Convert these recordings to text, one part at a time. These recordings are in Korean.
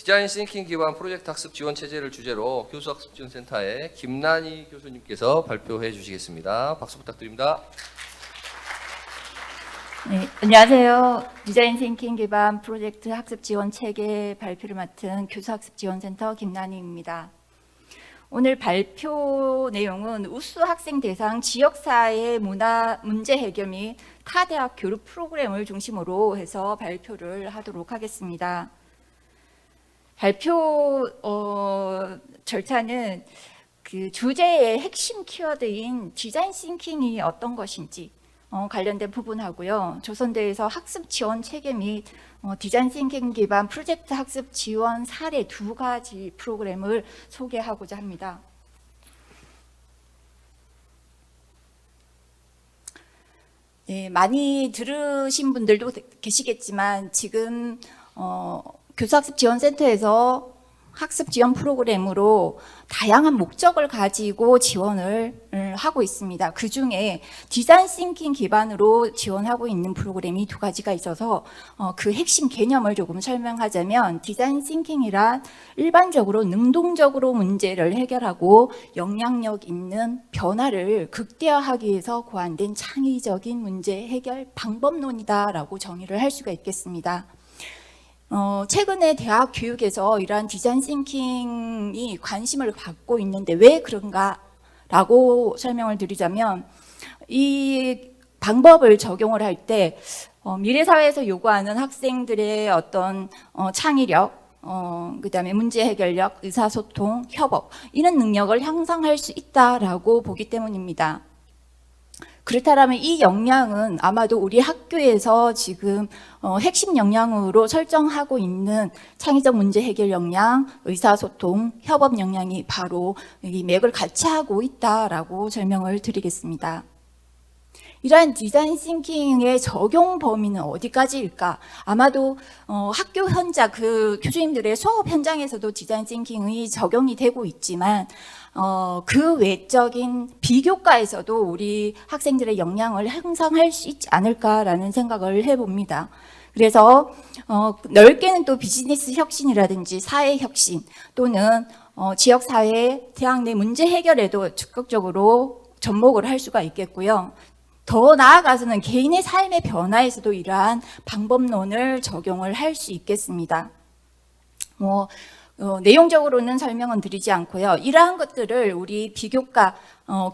디자인 싱킹 기반 프로젝트 학습 지원 체제를 주제로 교수학습지원센터의 김난희 교수님께서 발표해 주시겠습니다. 박수 부탁드립니다. 네, 안녕하세요. 디자인 싱킹 기반 프로젝트 학습 지원 체계 발표를 맡은 교수학습지원센터 김난희입니다. 오늘 발표 내용은 우수 학생 대상 지역사회 문화 문제 해결 및 타대학 교류 프로그램을 중심으로 해서 발표를 하도록 하겠습니다. 발표 절차는 그 주제의 핵심 키워드인 디자인 싱킹이 어떤 것인지 관련된 부분하고요. 조선대에서 학습 지원 체계 및 디자인 싱킹 기반 프로젝트 학습 지원 사례 두 가지 프로그램을 소개하고자 합니다. 네, 많이 들으신 분들도 계시겠지만 지금 교수학습지원센터에서 학습 지원 프로그램으로 다양한 목적을 가지고 지원을 하고 있습니다. 그 중에 디자인 싱킹 기반으로 지원하고 있는 프로그램이 두 가지가 있어서 그 핵심 개념을 조금 설명하자면 디자인 싱킹이란 일반적으로 능동적으로 문제를 해결하고 영향력 있는 변화를 극대화하기 위해서 고안된 창의적인 문제 해결 방법론이다라고 정의를 할 수가 있겠습니다. 최근에 대학 교육에서 이러한 디자인 싱킹이 관심을 받고 있는데 왜 그런가라고 설명을 드리자면 이 방법을 적용을 할 때 미래 사회에서 요구하는 학생들의 어떤 창의력, 그다음에 문제 해결력, 의사소통, 협업 이런 능력을 향상할 수 있다라고 보기 때문입니다. 그렇다면 이 역량은 아마도 우리 학교에서 지금 핵심 역량으로 설정하고 있는 창의적 문제 해결 역량, 의사소통, 협업 역량이 바로 이 맥을 같이 하고 있다라고 설명을 드리겠습니다. 이러한 디자인 싱킹의 적용 범위는 어디까지일까? 아마도 학교 현장, 그 교수님들의 수업 현장에서도 디자인 싱킹이 적용이 되고 있지만 그 외적인 비교과에서도 우리 학생들의 역량을 향상할 수 있지 않을까라는 생각을 해봅니다. 그래서 넓게는 또 비즈니스 혁신이라든지 사회 혁신 또는 지역사회, 대학 내 문제 해결에도 적극적으로 접목을 할 수가 있겠고요. 더 나아가서는 개인의 삶의 변화에서도 이러한 방법론을 적용을 할 수 있겠습니다. 내용적으로는 설명은 드리지 않고요. 이러한 것들을 우리 비교과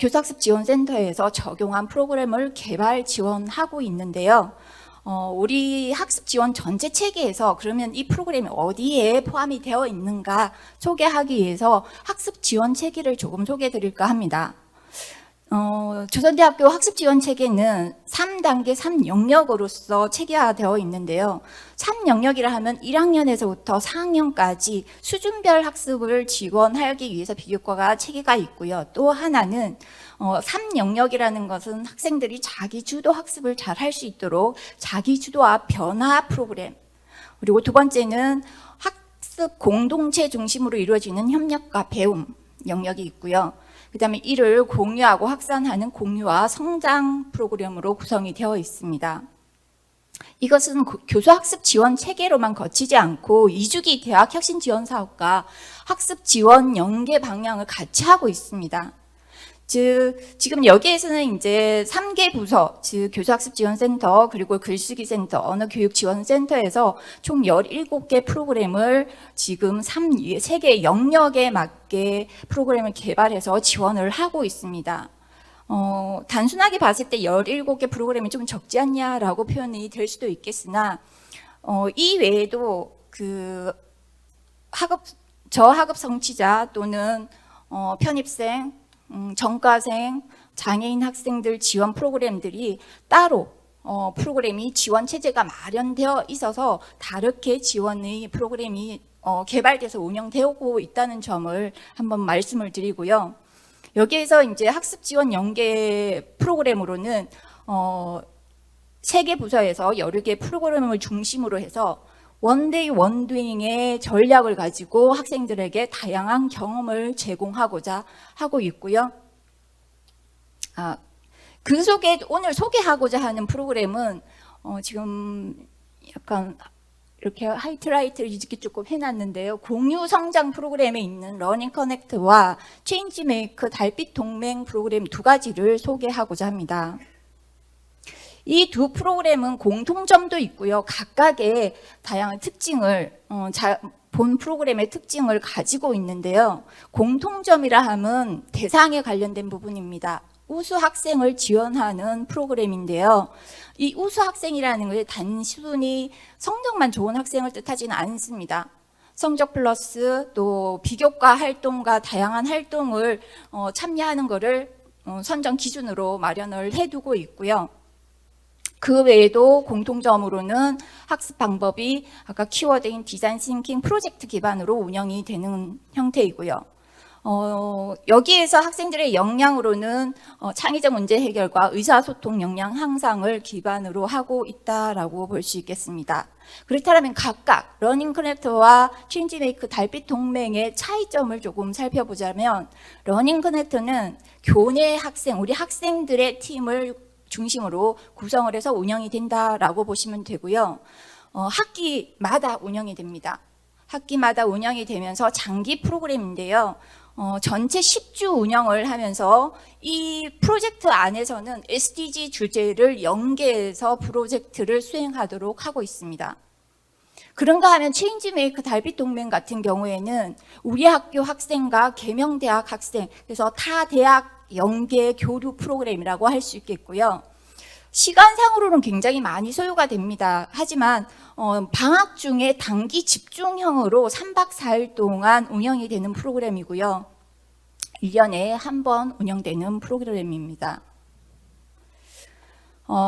교수학습지원센터에서 적용한 프로그램을 개발 지원하고 있는데요. 우리 학습지원 전체 체계에서 그러면 이 프로그램이 어디에 포함이 되어 있는가 소개하기 위해서 학습지원 체계를 조금 소개해 드릴까 합니다. 조선대학교 학습지원 체계는 3단계 3영역으로서 체계화되어 있는데요. 3영역이라 하면 1학년에서부터 4학년까지 수준별 학습을 지원하기 위해서 비교과가 체계가 있고요. 또 하나는 3영역이라는 것은 학생들이 자기주도 학습을 잘 할 수 있도록 자기주도와 변화 프로그램, 그리고 두 번째는 학습 공동체 중심으로 이루어지는 협력과 배움 영역이 있고요. 그 다음에 이를 공유하고 확산하는 공유와 성장 프로그램으로 구성이 되어 있습니다. 이것은 교수학습 지원 체계로만 거치지 않고 2주기 대학 혁신 지원 사업과 학습 지원 연계 방향을 같이 하고 있습니다. 지금 여기에서는 이제 3개 부서, 즉 교수학습지원센터, 그리고 글쓰기센터, 언어교육지원센터에서 총 17개 프로그램을 지금 3개 영역에 맞게 프로그램을 개발해서 지원을 하고 있습니다. 단순하게 봤을 때 17개 프로그램이 좀 적지 않냐라고 표현이 될 수도 있겠으나 이 외에도 그 저학업 성취자 또는 편입생, 전과생, 장애인 학생들 지원 프로그램들이 따로 프로그램이 지원 체제가 마련되어 있어서 다르게 지원의 프로그램이 개발돼서 운영되고 있다는 점을 한번 말씀을 드리고요. 여기에서 이제 학습 지원 연계 프로그램으로는 3개 부서에서 17개 프로그램을 중심으로 해서 원데이 원도잉의 전략을 가지고 학생들에게 다양한 경험을 제공하고자 하고 있고요. 그 속에 오늘 소개하고자 하는 프로그램은 지금 약간 이렇게 하이라이트를 이렇게 조금 해놨는데요. 공유 성장 프로그램에 있는 러닝 커넥트와 체인지 메이크 달빛 동맹 프로그램 두 가지를 소개하고자 합니다. 이 두 프로그램은 공통점도 있고요. 각각의 다양한 특징을 본 프로그램의 특징을 가지고 있는데요. 공통점이라 함은 대상에 관련된 부분입니다. 우수 학생을 지원하는 프로그램인데요. 이 우수 학생이라는 게 단순히 성적만 좋은 학생을 뜻하지는 않습니다. 성적 플러스 또 비교과 활동과 다양한 활동을 참여하는 것을 선정 기준으로 마련을 해두고 있고요. 그 외에도 공통점으로는 학습 방법이 아까 키워드인 디자인 싱킹 프로젝트 기반으로 운영이 되는 형태이고요. 여기에서 학생들의 역량으로는 창의적 문제 해결과 의사소통 역량 향상을 기반으로 하고 있다라고 볼 수 있겠습니다. 그렇다면 각각 러닝 커넥터와 체인지 메이크 달빛 동맹의 차이점을 조금 살펴보자면 러닝 커넥터는 교내 학생, 우리 학생들의 팀을 중심으로 구성을 해서 운영이 된다라고 보시면 되고요. 학기마다 운영이 됩니다. 학기마다 운영이 되면서 장기 프로그램인데요. 전체 10주 운영을 하면서 이 프로젝트 안에서는 SDG 주제를 연계해서 프로젝트를 수행하도록 하고 있습니다. 그런가 하면 체인지 메이크 달빛 동맹 같은 경우에는 우리 학교 학생과 계명대학 학생, 그래서 타 대학 연계 교류 프로그램이라고 할 수 있겠고요. 시간상으로는 굉장히 많이 소요가 됩니다. 하지만 방학 중에 단기 집중형으로 3박 4일 동안 운영이 되는 프로그램이고요. 1년에 한 번 운영되는 프로그램입니다.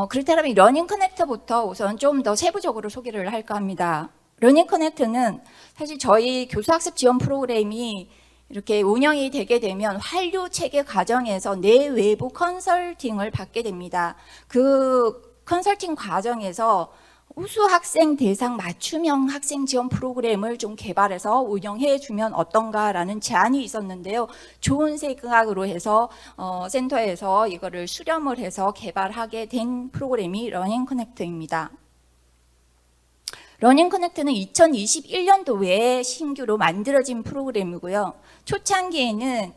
그렇다면 러닝 커넥터부터 우선 좀 더 세부적으로 소개를 할까 합니다. 러닝 커넥터는 사실 저희 교수학습 지원 프로그램이 이렇게 운영이 되게 되면 한류 체계 과정에서 내외부 컨설팅을 받게 됩니다. 그 컨설팅 과정에서 우수 학생 대상 맞춤형 학생 지원 프로그램을 좀 개발해서 운영해 주면 어떤가라는 제안이 있었는데요. 좋은 생각으로 해서 센터에서 이거를 수렴을 해서 개발하게 된 프로그램이 러닝 커넥터입니다. 러닝 커넥트는 2021년도에 신규로 만들어진 프로그램이고요. 초창기에는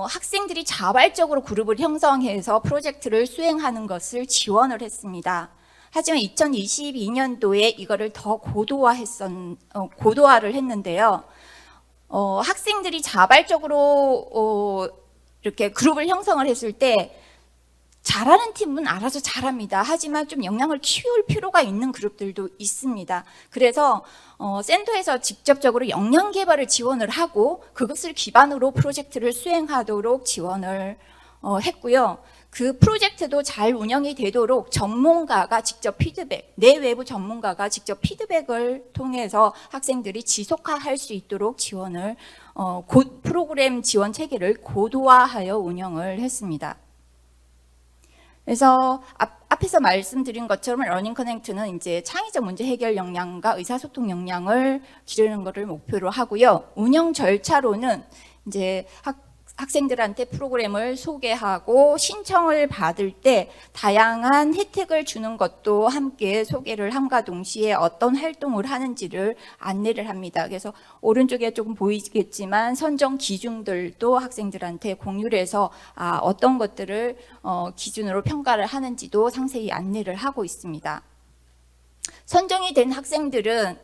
학생들이 자발적으로 그룹을 형성해서 프로젝트를 수행하는 것을 지원을 했습니다. 하지만 2022년도에 이거를 더 고도화를 했는데요. 학생들이 자발적으로 이렇게 그룹을 형성을 했을 때 잘하는 팀은 알아서 잘합니다. 하지만 좀 역량을 키울 필요가 있는 그룹들도 있습니다. 그래서 센터에서 직접적으로 역량 개발을 지원을 하고 그것을 기반으로 프로젝트를 수행하도록 지원을 했고요. 그 프로젝트도 잘 운영이 되도록 전문가가 직접 피드백, 내외부 전문가가 직접 피드백을 통해서 학생들이 지속화할 수 있도록 지원을 프로그램 지원 체계를 고도화하여 운영을 했습니다. 그래서 앞에서 말씀드린 것처럼 러닝 커넥트는 이제 창의적 문제 해결 역량과 의사소통 역량을 기르는 것을 목표로 하고요. 운영 절차로는 이제 학생들한테 프로그램을 소개하고 신청을 받을 때 다양한 혜택을 주는 것도 함께 소개를 함과 동시에 어떤 활동을 하는지를 안내를 합니다. 그래서 오른쪽에 조금 보이겠지만 선정 기준들도 학생들한테 공유를 해서 어떤 것들을 기준으로 평가를 하는지도 상세히 안내를 하고 있습니다. 선정이 된 학생들은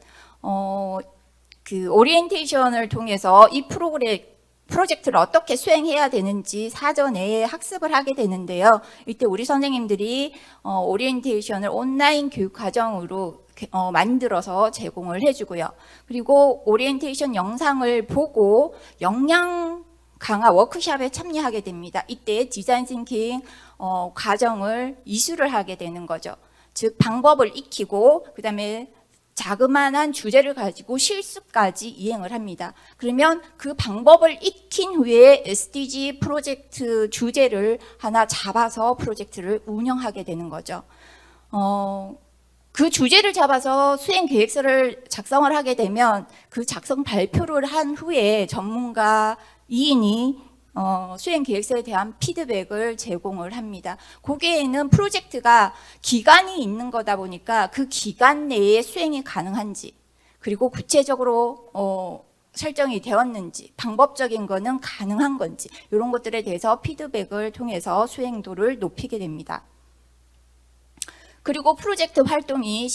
그 오리엔테이션을 통해서 이 프로젝트를 어떻게 수행해야 되는지 사전에 학습을 하게 되는데요. 이때 우리 선생님들이 오리엔테이션을 온라인 교육 과정으로 만들어서 제공을 해주고요. 그리고 오리엔테이션 영상을 보고 역량 강화 워크숍에 참여하게 됩니다. 이때 디자인 싱킹 과정을 이수를 하게 되는 거죠. 즉 방법을 익히고 그다음에 자그마한 주제를 가지고 실습까지 이행을 합니다. 그러면 그 방법을 익힌 후에 SDG 프로젝트 주제를 하나 잡아서 프로젝트를 운영하게 되는 거죠. 그 주제를 잡아서 수행 계획서를 작성을 하게 되면 그 작성 발표를 한 후에 전문가 2인이 수행 계획서에 대한 피드백을 제공을 합니다. 거기에는 프로젝트가 기간이 있는 거다 보니까 그 기간 내에 수행이 가능한지, 그리고 구체적으로 설정이 되었는지, 방법적인 거는 가능한 건지, 이런 것들에 대해서 피드백을 통해서 수행도를 높이게 됩니다. 그리고 프로젝트 활동이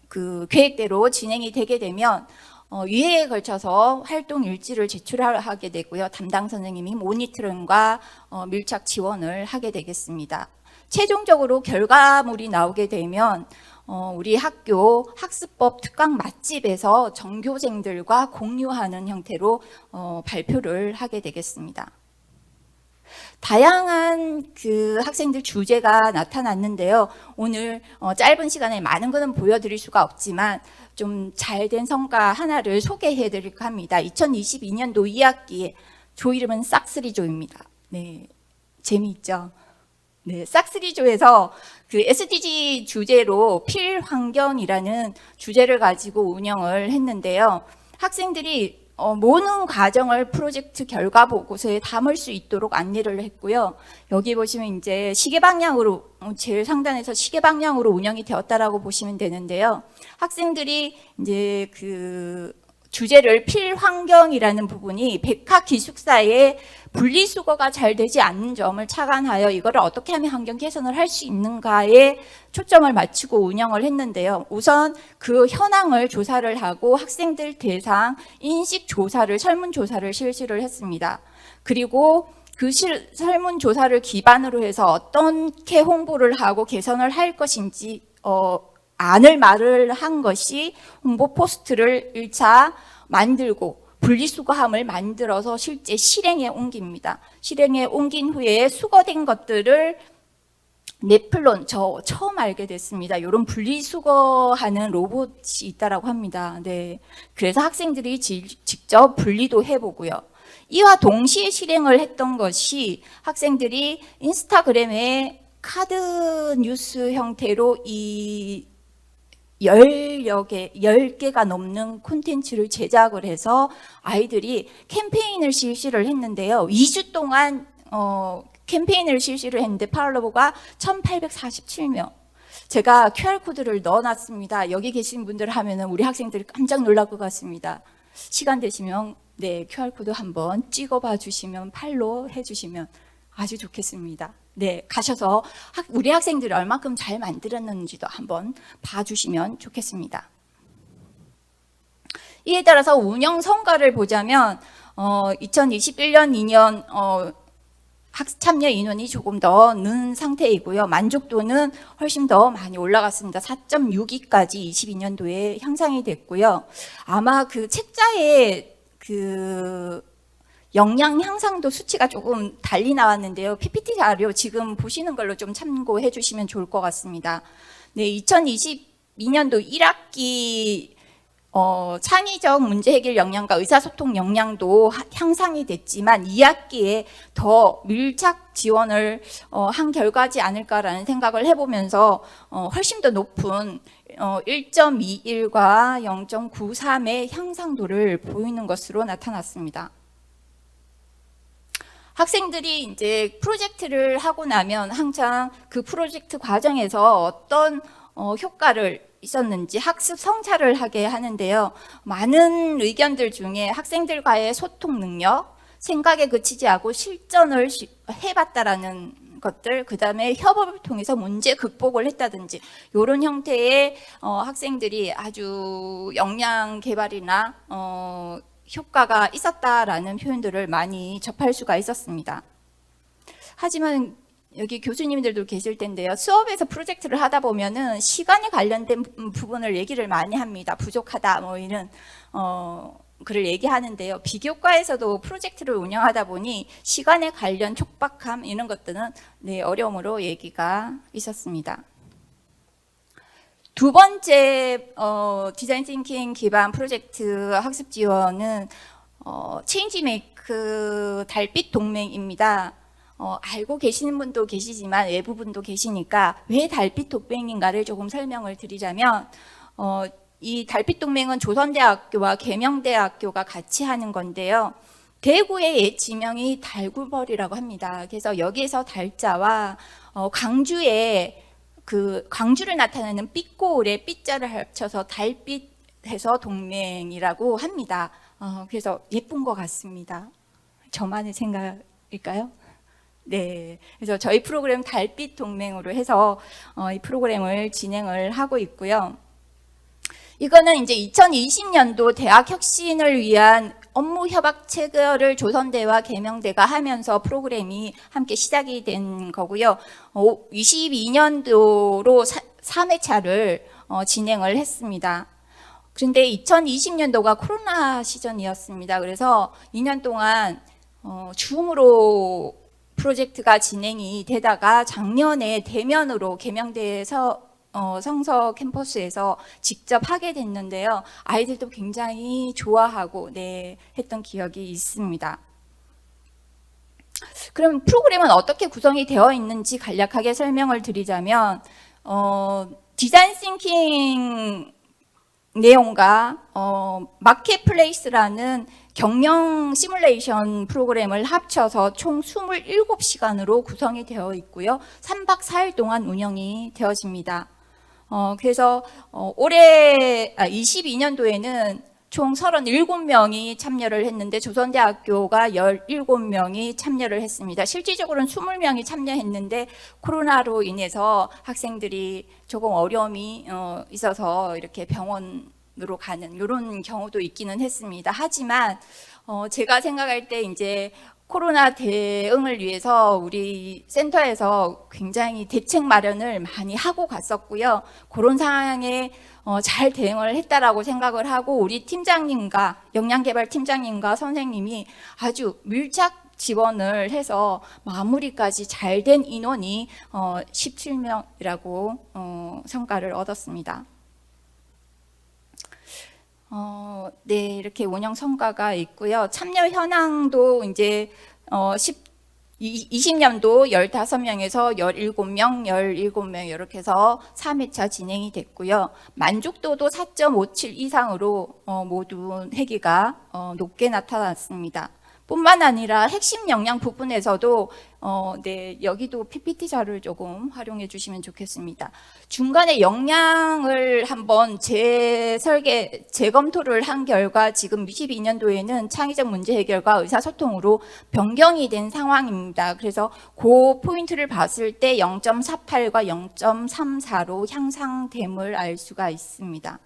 그 계획대로 진행이 되게 되면 2회에 걸쳐서 활동 일지를 제출하게 되고요. 담당 선생님이 모니터링과 밀착 지원을 하게 되겠습니다. 최종적으로 결과물이 나오게 되면 우리 학교 학습법 특강 맛집에서 전교생들과 공유하는 형태로 발표를 하게 되겠습니다. 다양한 그 학생들 주제가 나타났는데요. 오늘 짧은 시간에 많은 것은 보여드릴 수가 없지만 좀 잘된 성과 하나를 소개해 드릴까 합니다. 2022년도 2학기에 조 이름은 싹쓰리조입니다. 네, 재미있죠? 네, 싹쓰리조에서 그 SDG 주제로 필환경이라는 주제를 가지고 운영을 했는데요. 학생들이 모든 과정을 프로젝트 결과 보고서에 담을 수 있도록 안내를 했고요. 여기 보시면 이제 시계 방향으로 제일 상단에서 시계 방향으로 운영이 되었다라고 보시면 되는데요. 학생들이 이제 그 주제를 필환경이라는 부분이 백학 기숙사의 분리수거가 잘 되지 않는 점을 착안하여 이거를 어떻게 하면 환경 개선을 할 수 있는가에 초점을 맞추고 운영을 했는데요. 우선 그 현황을 조사를 하고 학생들 대상 인식 조사를, 설문조사를 실시를 했습니다. 그리고 그 설문조사를 기반으로 해서 어떻게 홍보를 하고 개선을 할 것인지 안을 말을 한 것이 홍보 포스트를 1차 만들고 분리수거함을 만들어서 실제 실행에 옮깁니다. 실행에 옮긴 후에 수거된 것들을 네플론, 저 처음 알게 됐습니다. 이런 분리수거하는 로봇이 있다라고 합니다. 네, 그래서 학생들이 직접 분리도 해보고요. 이와 동시에 실행을 했던 것이 학생들이 인스타그램에 카드 뉴스 형태로 이 10개가 넘는 콘텐츠를 제작을 해서 아이들이 캠페인을 실시를 했는데요. 2주 동안 캠페인을 실시를 했는데 팔로워가 1847명. 제가 QR코드를 넣어놨습니다. 여기 계신 분들 하면은 우리 학생들이 깜짝 놀랄 것 같습니다. 시간 되시면 네, QR코드 한번 찍어봐 주시면 팔로우 해주시면 아주 좋겠습니다. 네, 가셔서 우리 학생들이 얼마큼 잘 만들었는지도 한번 봐주시면 좋겠습니다. 이에 따라서 운영 성과를 보자면 2021년 2년 학습 참여 인원이 조금 더 는 상태이고요. 만족도는 훨씬 더 많이 올라갔습니다. 4.62까지 22년도에 향상이 됐고요. 아마 그 책자에 그 역량 향상도 수치가 조금 달리 나왔는데요. PPT 자료 지금 보시는 걸로 좀 참고해 주시면 좋을 것 같습니다. 네, 2022년도 1학기 창의적 문제 해결 역량과 의사소통 역량도 향상이 됐지만 2학기에 더 밀착 지원을 한 결과지 않을까라는 생각을 해보면서 훨씬 더 높은 1.21과 0.93의 향상도를 보이는 것으로 나타났습니다. 학생들이 이제 프로젝트를 하고 나면 항상 그 프로젝트 과정에서 어떤 효과를 있었는지 학습 성찰을 하게 하는데요. 많은 의견들 중에 학생들과의 소통 능력, 생각에 그치지 않고 실전을 해봤다라는 것들, 그 다음에 협업을 통해서 문제 극복을 했다든지 이런 형태의 학생들이 아주 역량 개발이나 효과가 있었다라는 표현들을 많이 접할 수가 있었습니다. 하지만 여기 교수님들도 계실 텐데요. 수업에서 프로젝트를 하다 보면은 시간에 관련된 부분을 얘기를 많이 합니다. 부족하다 뭐 이런 그를 얘기하는데요. 비교과에서도 프로젝트를 운영하다 보니 시간에 관련 촉박함 이런 것들은 네, 어려움으로 얘기가 있었습니다. 두 번째 디자인 띵킹 기반 프로젝트 학습 지원은 체인지메이크 달빛 동맹입니다. 알고 계시는 분도 계시지만 외부 분도 계시니까 왜 달빛 동맹인가를 조금 설명을 드리자면 이 달빛 동맹은 조선대학교와 계명대학교가 같이 하는 건데요. 대구의 옛 지명이 달구벌이라고 합니다. 그래서 여기에서 달자와 광주의 그 광주를 나타내는 빛고울의 빛자를 합쳐서 달빛해서 동맹이라고 합니다. 그래서 예쁜 것 같습니다. 저만의 생각일까요? 네. 그래서 저희 프로그램 달빛 동맹으로 해서 이 프로그램을 진행을 하고 있고요. 이거는 이제 2020년도 대학 혁신을 위한 업무 협약 체결을 조선대와 계명대가 하면서 프로그램이 함께 시작이 된 거고요. 22년도로 3회차를 진행을 했습니다. 그런데 2020년도가 코로나 시즌이었습니다. 그래서 2년 동안 줌으로 프로젝트가 진행이 되다가 작년에 대면으로 계명대에서 성서 캠퍼스에서 직접 하게 됐는데요. 아이들도 굉장히 좋아하고 했던 기억이 있습니다. 그럼 프로그램은 어떻게 구성이 되어 있는지 간략하게 설명을 드리자면 디자인 싱킹 내용과 마켓플레이스라는 경영 시뮬레이션 프로그램을 합쳐서 총 27시간으로 구성이 되어 있고요. 3박 4일 동안 운영이 되어집니다. 그래서 올해 22년도에는 총 37명이 참여를 했는데 조선대학교가 17명이 참여를 했습니다. 실질적으로는 20명이 참여했는데 코로나로 인해서 학생들이 조금 어려움이 있어서 이렇게 병원으로 가는 이런 경우도 있기는 했습니다. 하지만 제가 생각할 때 이제 코로나 대응을 위해서 우리 센터에서 굉장히 대책 마련을 많이 하고 갔었고요. 그런 상황에 잘 대응을 했다라고 생각을 하고 우리 팀장님과 영양개발 팀장님과 선생님이 아주 밀착 지원을 해서 마무리까지 잘 된 인원이 17명이라고 성과를 얻었습니다. 네, 이렇게 운영 성과가 있고요. 참여 현황도 이제 20년도 15명에서 17명 이렇게 해서 3회차 진행이 됐고요. 만족도도 4.57 이상으로 모두 회계가 높게 나타났습니다. 뿐만 아니라 핵심 역량 부분에서도 여기도 PPT 자료를 조금 활용해 주시면 좋겠습니다. 중간에 역량을 한번 재검토를 한 결과 지금 22년도에는 창의적 문제 해결과 의사소통으로 변경이 된 상황입니다. 그래서 그 포인트를 봤을 때 0.48과 0.34로 향상됨을 알 수가 있습니다.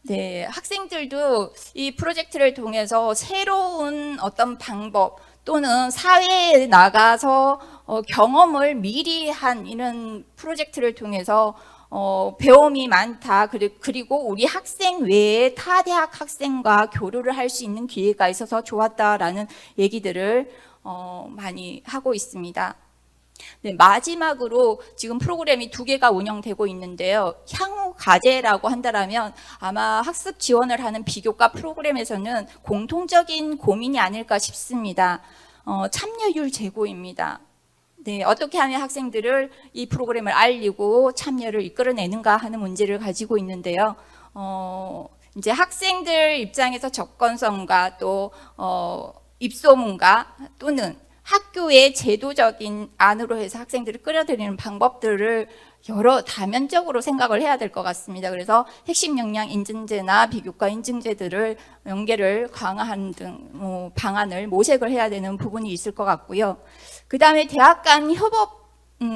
네, 학생들도 이 프로젝트를 통해서 새로운 어떤 방법 또는 사회에 나가서 경험을 미리 한 이런 프로젝트를 통해서 배움이 많다. 그리고 우리 학생 외에 타 대학 학생과 교류를 할 수 있는 기회가 있어서 좋았다라는 얘기들을 많이 하고 있습니다. 네, 마지막으로 지금 프로그램이 2개가 운영되고 있는데요. 향후 과제라고 한다면 아마 학습 지원을 하는 비교과 프로그램에서는 공통적인 고민이 아닐까 싶습니다. 참여율 제고입니다. 네, 어떻게 하면 학생들을 이 프로그램을 알리고 참여를 이끌어내는가 하는 문제를 가지고 있는데요. 이제 학생들 입장에서 접근성과 또 입소문과 또는 학교의 제도적인 안으로 해서 학생들을 끌어들이는 방법들을 여러 다면적으로 생각을 해야 될 것 같습니다. 그래서 핵심 역량 인증제나 비교과 인증제들을 연계를 강화하는 등 방안을 모색을 해야 되는 부분이 있을 것 같고요. 그 다음에 대학 간 협업,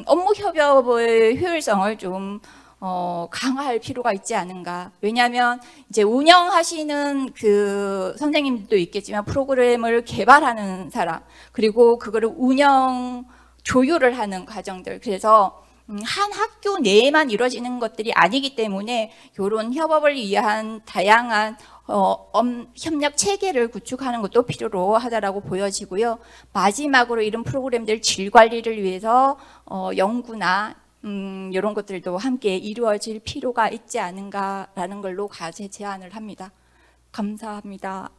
업무 협업의 효율성을 좀 강화할 필요가 있지 않은가. 왜냐하면 이제 운영하시는 그 선생님들도 있겠지만 프로그램을 개발하는 사람, 그리고 그거를 운영 조율을 하는 과정들. 그래서 한 학교 내에만 이루어지는 것들이 아니기 때문에 이런 협업을 위한 다양한 협력 체계를 구축하는 것도 필요로 하다라고 보여지고요. 마지막으로 이런 프로그램들 질 관리를 위해서 연구나 이런 것들도 함께 이루어질 필요가 있지 않은가라는 걸로 과제 제안을 합니다. 감사합니다.